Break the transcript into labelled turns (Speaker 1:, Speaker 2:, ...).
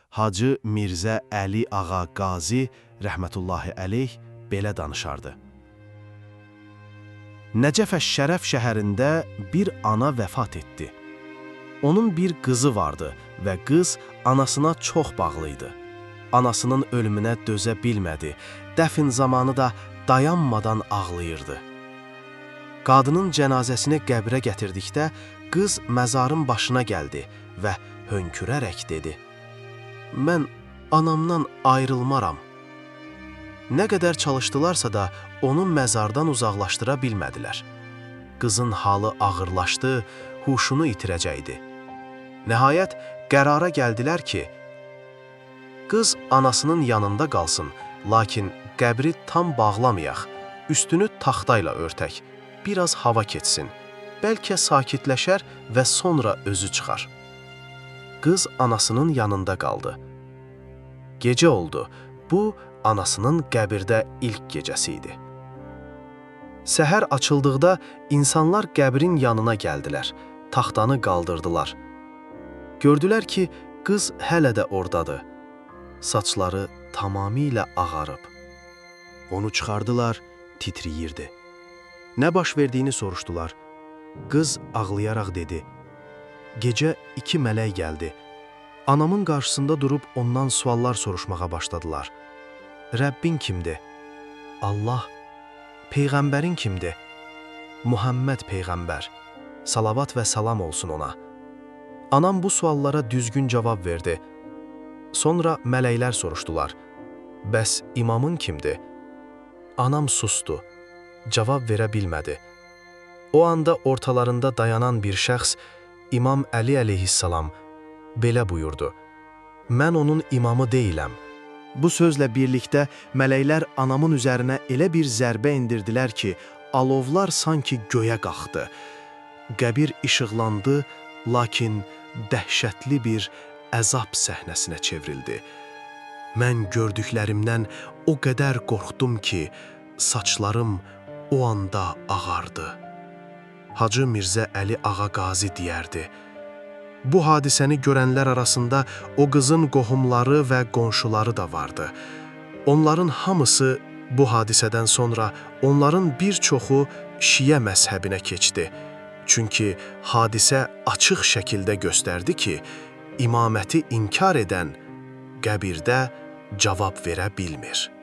Speaker 1: Hacı Mirzə Əli Ağa Qazi rəhmətullahi əleyh belə danışardı. Nəcəf-əş-Şərəf şəhərində bir ana vəfat etdi. Onun bir qızı vardı və qız anasına çox bağlı idi. Anasının ölümünə dözə bilmədi, dəfn zamanı da dayanmadan ağlayırdı. Qadının cənazəsini qəbrə gətirdikdə qız məzarın başına gəldi və hönkürərək dedi: "Mən anamdan ayrılmaram." Nə qədər çalışdılarsa da onu məzardan uzaqlaşdıra bilmədilər. Qızın halı ağırlaşdı, huşunu itirəcəkdi. Nəhayət qərara gəldilər ki, qız anasının yanında qalsın, lakin qəbri tam bağlamayaq, üstünü taxtayla örtək, biraz hava keçsin, bəlkə sakitləşər və sonra özü çıxar. Qız anasının yanında qaldı. Gecə oldu, bu anasının qəbirdə ilk gecəsi idi. Səhər açıldıqda insanlar qəbrin yanına gəldilər, taxtanı qaldırdılar. Gördülər ki, qız hələ də ordadır. Saçları tamamilə ağarıb. Onu çıxardılar, titriyirdi. Nə baş verdiyini soruşdular. Qız ağlayaraq dedi: "Gecə 2 mələk gəldi. Anamın qarşısında durub ondan suallar soruşmağa başladılar. Rəbbin kimdir? Allah. Peyğəmbərin kimdir? Muhammed Peyğəmbər. Salavat və salam olsun ona." Anam bu suallara düzgün cavab verdi. Sonra mələklər soruşdular: "Bəs imamın kimdir?" Anam sustu, cavab verə bilmədi. O anda ortalarında dayanan bir şəxs, İmam Əli əleyhissalam, belə buyurdu: "Mən onun imamı deyiləm." Bu sözlə birlikdə mələklər anamın üzərinə elə bir zərbə indirdilər ki, alovlar sanki göyə qalxdı. Qəbir işıqlandı, lakin dəhşətli bir əzab səhnəsinə çevrildi. Mən gördüklərimdən o qədər qorxdum ki, saçlarım o anda ağardı. Hacı Mirzə Əli Ağa Qazi deyərdi: "Bu hadisəni görənlər arasında o qızın qohumları və qonşuları da vardı. Onların hamısı bu hadisədən sonra onların bir çoxu Şiə məzhəbinə keçdi. Çünki hadisə açıq şəkildə göstərdi ki, imaməti inkar edən qəbirdə cavab verə bilmir."